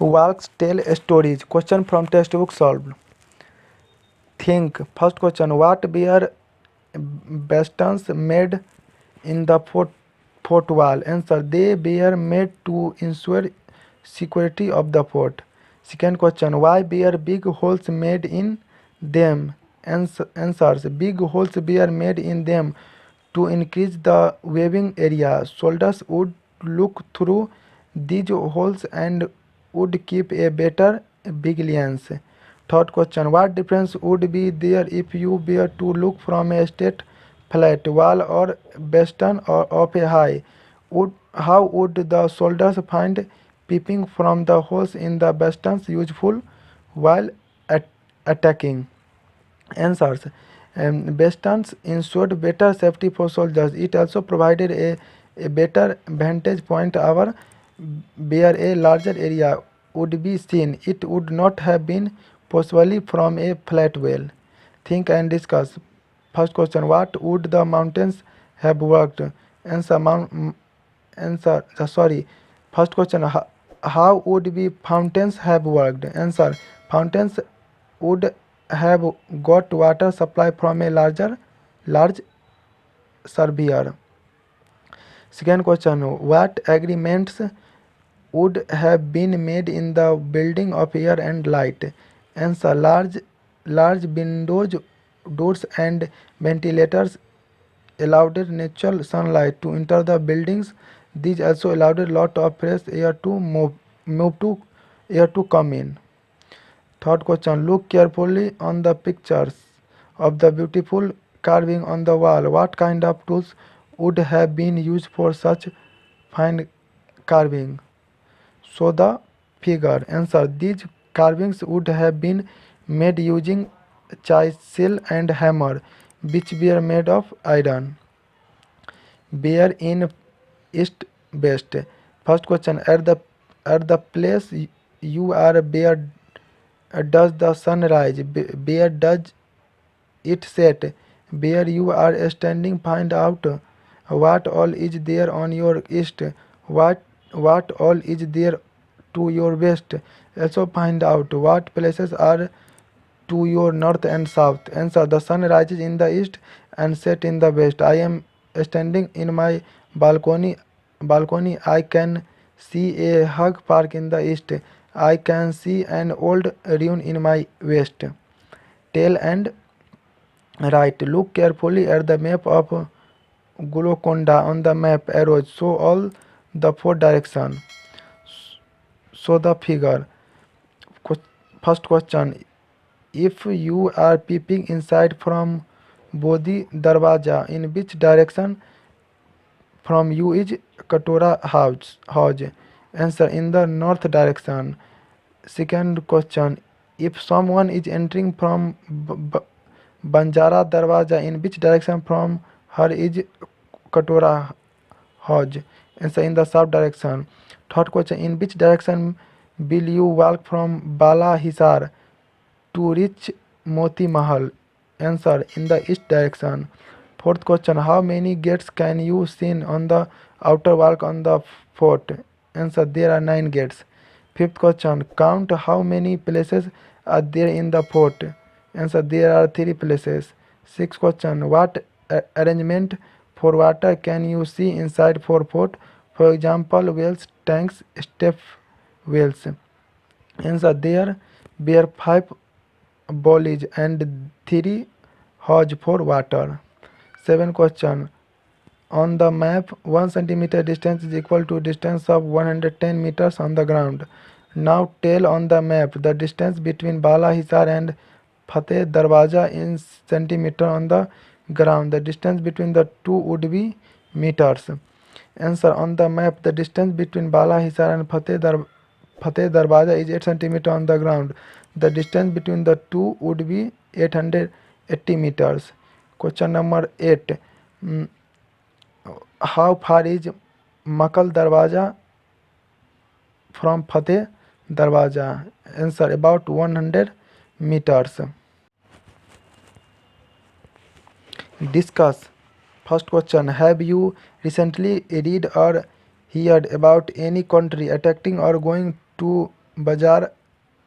Walks tell stories. Question from textbook solved. Think. First question. What were bastions made in the fort wall? Answer. They were made to ensure security of the fort. Second question. Why were big holes made in them? Answers. Big holes were made in them to increase the weaving area. Soldiers would look through these holes and would keep a better vigilance. Third question. What difference would be there if you were to look from a straight flat wall or bastion or of a high? How would the soldiers find peeping from the holes in the bastions useful while attacking? Answers. Bastions ensured better safety for soldiers. It also provided a better vantage point over where a larger area would be seen. It would not have been possible from a flat wall. Think and discuss. First question. What would the mountains have worked? Answer. Sorry. First question. How would be fountains have worked? Answer. Fountains would have got water supply from a large reservoir. Second question. What agreements would have been made in the building of air and light? Answer. Large windows, doors and ventilators allowed natural sunlight to enter the buildings. These also allowed a lot of fresh air to come in. Third question. Look carefully on the pictures of the beautiful carving on the wall. What kind of tools would have been used for such fine carving? Show the figure. Answer. These carvings would have been made using chisel and hammer, which were made of iron. Where in east west? First question. At the place you are, where does the sun rise? Where does it set? Where you are standing, find out what all is there on your east, what all is there to your west. Also find out what places are to your north and south. Answer. The sun rises in the east and set in the west. I am standing in my balcony. I can see a hug park in the east. I can see an old ruin in my west. Tell and write. Look carefully at the map of Golconda. On the map, arrows show all the four directions. Show the figure. First question. If you are peeping inside from Bodhi Darwaja, in which direction from you is Katora house? Answer. In the north direction. Second question. If someone is entering from Banjara Darwaja, in which direction from her is Katora house? Answer. In the south direction. Third question. In which direction will you walk from Bala Hisar to reach Moti Mahal? Answer. In the east direction. Fourth question. How many gates can you see on the outer wall on the fort? Answer. There are 9 gates. Fifth question. Count how many places are there in the fort? Answer. There are 3 places. Sixth question. What arrangement for water can you see inside fort? For example, wells, tanks, step wells. Answer. There were 5 bowls and 3 hose for water. 7 question. On the map, 1 centimeter distance is equal to distance of 110 meters on the ground. Now tell on the map the distance between Bala Hisar and Fateh Darwaja in centimeter on the ground. The distance between the two would be meters. Answer. On the map, the distance between Bala Hisar and Fateh Darwaja is 8 centimeter on the ground. The distance between the two would be 880 meters. Question number 8. How far is Makal Darwaja from Fateh Darwaja? Answer. About 100 meters. Discuss. First question. Have you recently read or heard about any country attacking or going to bazaar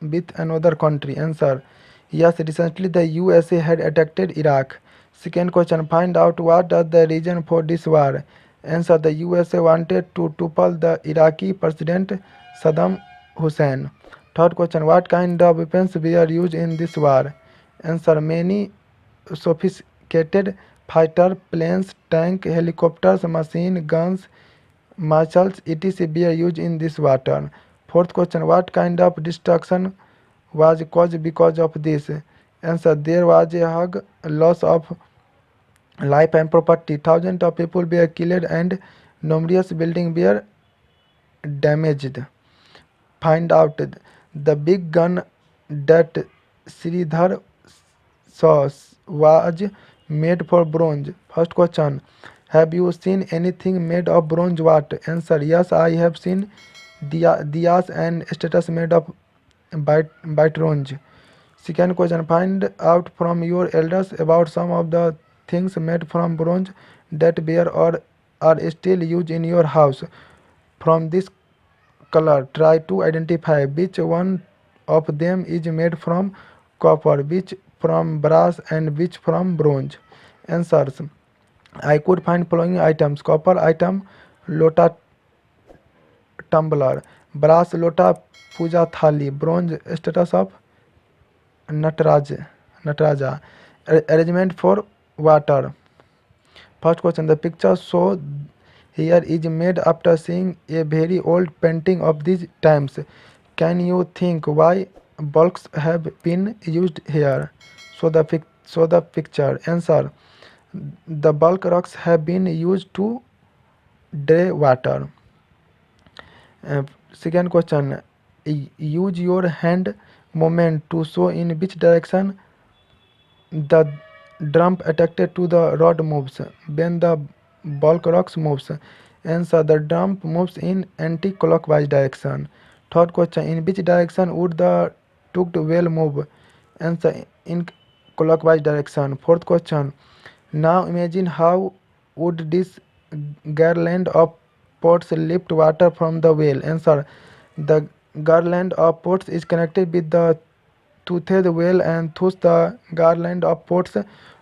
with another country? Answer. Yes, recently the USA had attacked Iraq. Second question, find out what was the reason for this war. Answer, the USA wanted to topple the Iraqi president Saddam Hussein. Third question, what kind of weapons were used in this war? Answer, many sophisticated fighter planes, tank, helicopters, machine guns, missiles, etc. were used in this war. Fourth question, what kind of destruction was caused because of this? Answer, there was a hug loss of life and property. Thousands of people were killed and numerous buildings were damaged. Find out the big gun that Sridhar saw was made for bronze. First question, have you seen anything made of bronze? What? Answer, yes, I have seen diyas and statues made of bronze. Second question, find out from your elders about some of the things made from bronze that were or are still used in your house. From this color, try to identify which one of them is made from copper, which from brass, and which from bronze. Answers, I could find following items: copper item, lota tumbler; brass lota puja thali; bronze status of Nataraja. Arrangement for water. First question, the picture shown here is made after seeing a very old painting of these times. Can you think why bulks have been used here? So the picture. Answer, the bulk rocks have been used to drain water. Second question, use your hand movement to show in which direction the drum attached to the rod moves when the bulk rocks moves. Answer, the drum moves in anti-clockwise direction. Third question, in which direction would the tugged wheel move? Answer, in clockwise direction. Fourth question, now imagine how would this garland of pots lift water from the well. Answer, the garland of pots is connected with the toothed well and thus the garland of pots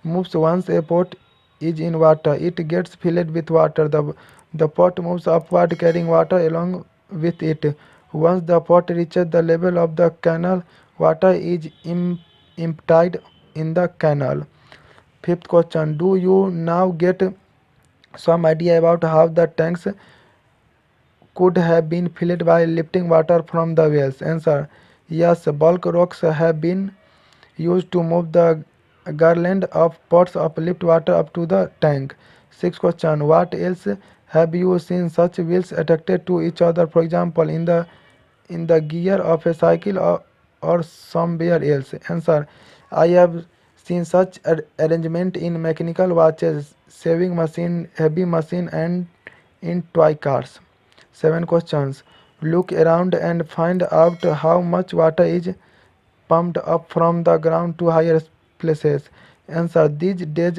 moves once a pot is in water. It gets filled with water. The pot moves upward carrying water along with it. Once the pot reaches the level of the canal, water is emptied in the canal. Fifth question, do you now get some idea about how the tanks could have been filled by lifting water from the wells? Answer, yes, bulk rocks have been used to move the garland of pots of lift water up to the tank. Sixth question, what else have you seen such wheels attached to each other, for example, in the gear of a cycle or somewhere else? Answer, I have seen such arrangement in mechanical watches, sewing machine, heavy machine, and in toy cars. Seven questions, look around and find out how much water is pumped up from the ground to higher places. Answer, these days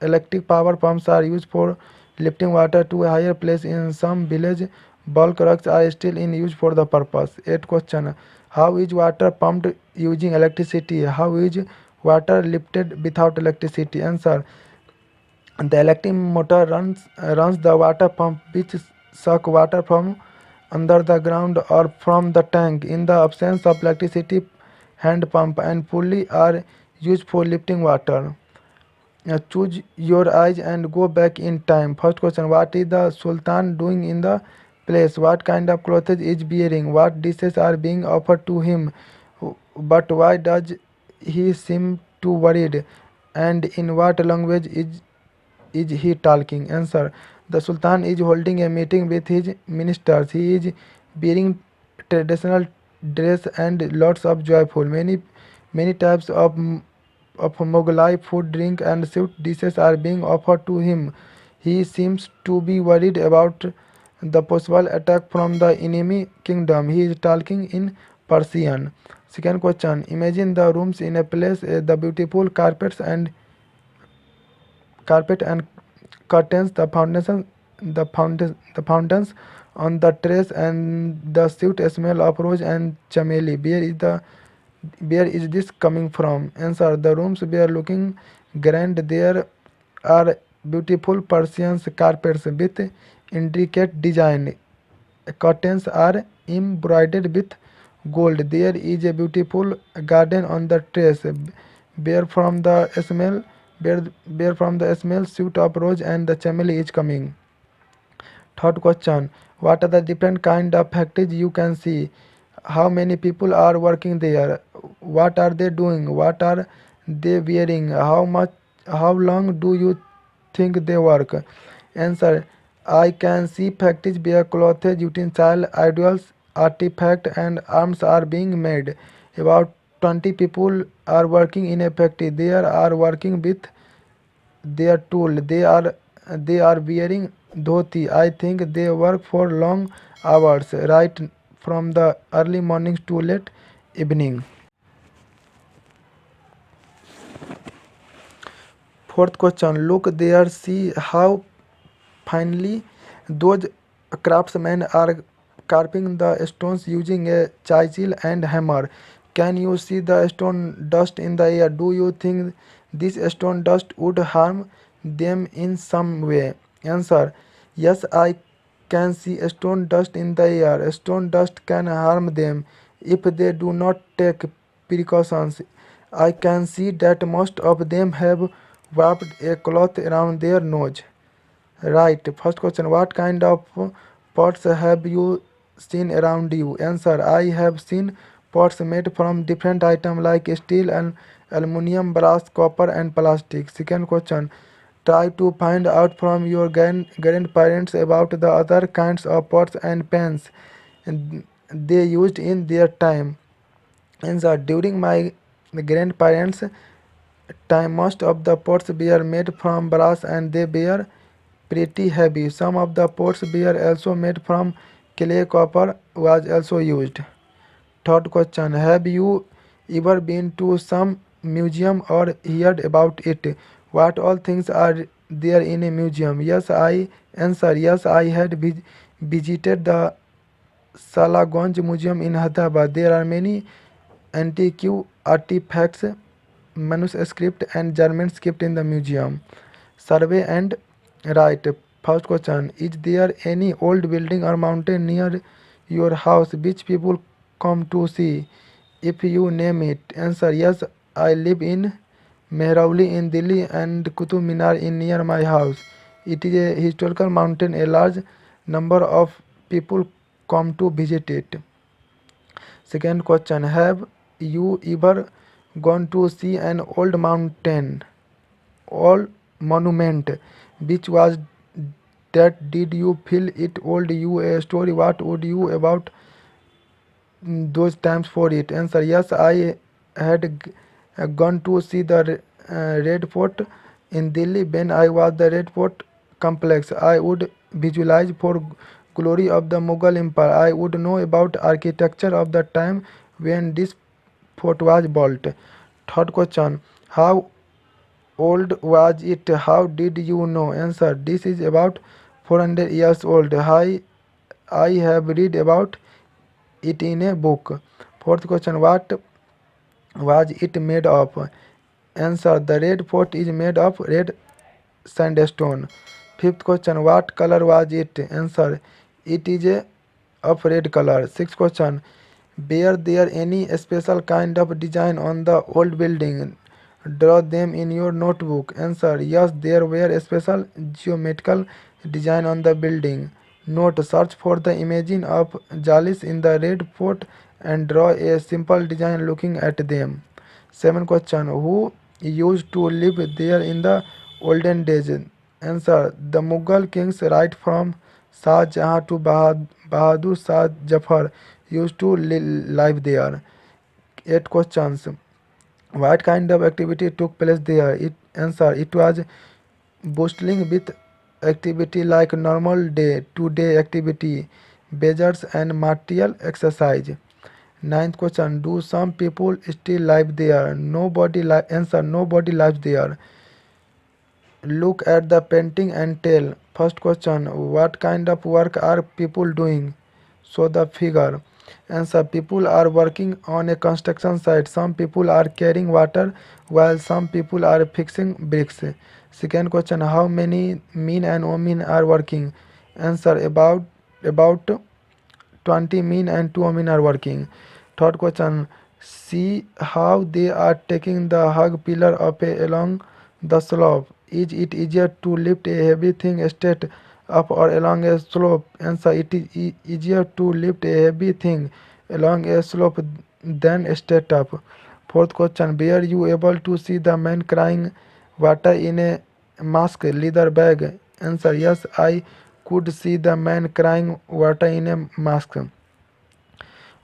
electric power pumps are used for lifting water to a higher place. In some village, bulk rocks are still in use for the purpose. 8 question, how is water pumped using electricity? How is water lifted without electricity? Answer, the electric motor runs the water pump which suck water from under the ground or from the tank. In the absence of electricity, hand pump and pulley are used for lifting water. Choose your eyes and go back in time. First question, what is the Sultan doing in the place? What kind of clothes is wearing? What dishes are being offered to him? But why does he seem too worried? And in what language is he talking? Answer, the Sultan is holding a meeting with his ministers. He is wearing traditional dress and lots of joyful. Many types of Mughlai food, drink, and sweet dishes are being offered to him. He seems to be worried about the possible attack from the enemy kingdom. He is talking in Persian. Second question, imagine the rooms in a place, the beautiful carpet and curtains, the fountains on the terrace and the sweet smell of rose and chameli. Where is this coming from? Answer. The rooms were looking grand. There are beautiful Persian carpets with intricate design. Curtains are embroidered with gold. There is a beautiful garden on the terrace. Where from the smell, where from the smell, sweet of rose and the chameli is coming. Third question. What are the different kind of factories you can see? How many people are working there? What are they doing? What are they wearing? How long do you think they work? Answer. I can see factories where clothes, utensils, idols, artifacts and arms are being made. About 20 people are working in a factory. They are working with their tool. They are wearing dhoti. I think they work for long hours, right from the early mornings to late evening. Fourth question. Look there, see how finally those craftsmen are carving the stones using a chisel and hammer. Can you see the stone dust in the air? Do you think this stone dust would harm them in some way? Answer. Yes, I can see stone dust in the air. Stone dust can harm them if they do not take precautions. I can see that most of them have wrapped a cloth around their nose. Right. First question. What kind of pots have you seen around you? Answer. I have seen pots made from different items like steel and aluminum, brass, copper and plastic. Second question. Try to find out from your grandparents about the other kinds of pots and pans they used in their time. Answer. During my grandparents' time, most of the pots were made from brass and they were pretty heavy. Some of the pots were also made from clay. Copper was also used. Third question. Have you ever been to some museum or heard about it? What all things are there in a museum? Yes, I answer. Yes, I had visited the Salagonj Museum in Hyderabad. There are many antique artifacts, manuscript and German script in the museum. Survey and write. First question. Is there any old building or mountain near your house which people come to see? If you name it. Answer. Yes, I live in Mehrauli in Delhi and Qutub Minar in near my house. It is a historical mountain. A large number of people come to visit it. Second question. Have you ever gone to see an old mountain or monument? Which was that? Did you feel it old you a story? What would you about those times for it? Answer. Yes, I had gone to see the Red Fort in Delhi. When I was the Red Fort complex, I would visualize for glory of the Mughal Empire. I would know about architecture of the time when this fort was built. Third question. How old was it? How did you know? Answer. This is about 400 years old. I have read about it in a book. Fourth question. What was it made of? Answer. The red fort is made of red sandstone. Fifth question. What color was it? Answer. It is of red color. Sixth question. Were there any special kind of design on the old building? Draw them in your notebook. Answer. Yes, there were special geometrical design on the building. Note. Search for the image of jalis in the red fort and draw a simple design looking at them. 7 question. Who used to live there in the olden days? Answer. The Mughal kings right from Shah Jahan to Bahadur Shah Jafar used to live there. 8 questions. What kind of activity took place there? Answer. It was bustling with activity like normal day to day activity, bazaars and martial exercise. Ninth question. Do some people still live there? Answer. Nobody lives there. Look at the painting and tell. First question, what kind of work are people doing? So the figure. Answer, people are working on a construction site. Some people are carrying water while some people are fixing bricks. Second question, how many men and women are working? Answer, about 20 men and 2 women are working. Third question, see how they are taking the hug pillar up along the slope. Is it easier to lift a heavy thing straight up or along a slope? Answer, it is easier to lift a heavy thing along a slope than straight up. Fourth question, were you able to see the man crying water in a mask leather bag? Answer, yes, I could see the man crying water in a mask.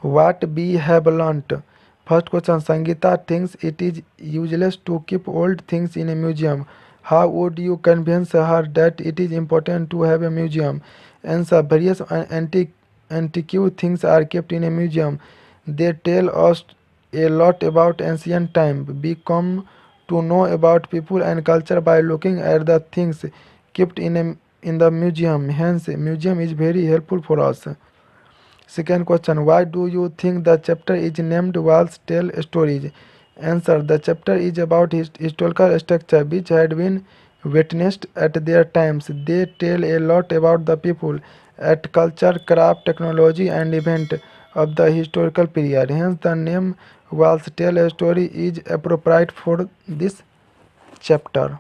What we have learnt. First question, Sangeeta thinks it is useless to keep old things in a museum. How would you convince her that it is important to have a museum? Answer, various antique things are kept in a museum. They tell us a lot about ancient time. We come to know about people and culture by looking at the things kept in the museum. Hence, museum is very helpful for us. Second question, why do you think the chapter is named Walls Tell Stories? Answer, the chapter is about historical structure which had been witnessed at their times. They tell a lot about the people, at culture, craft, technology and event of the historical period. Hence the name Walls Tell a Story is appropriate for this chapter.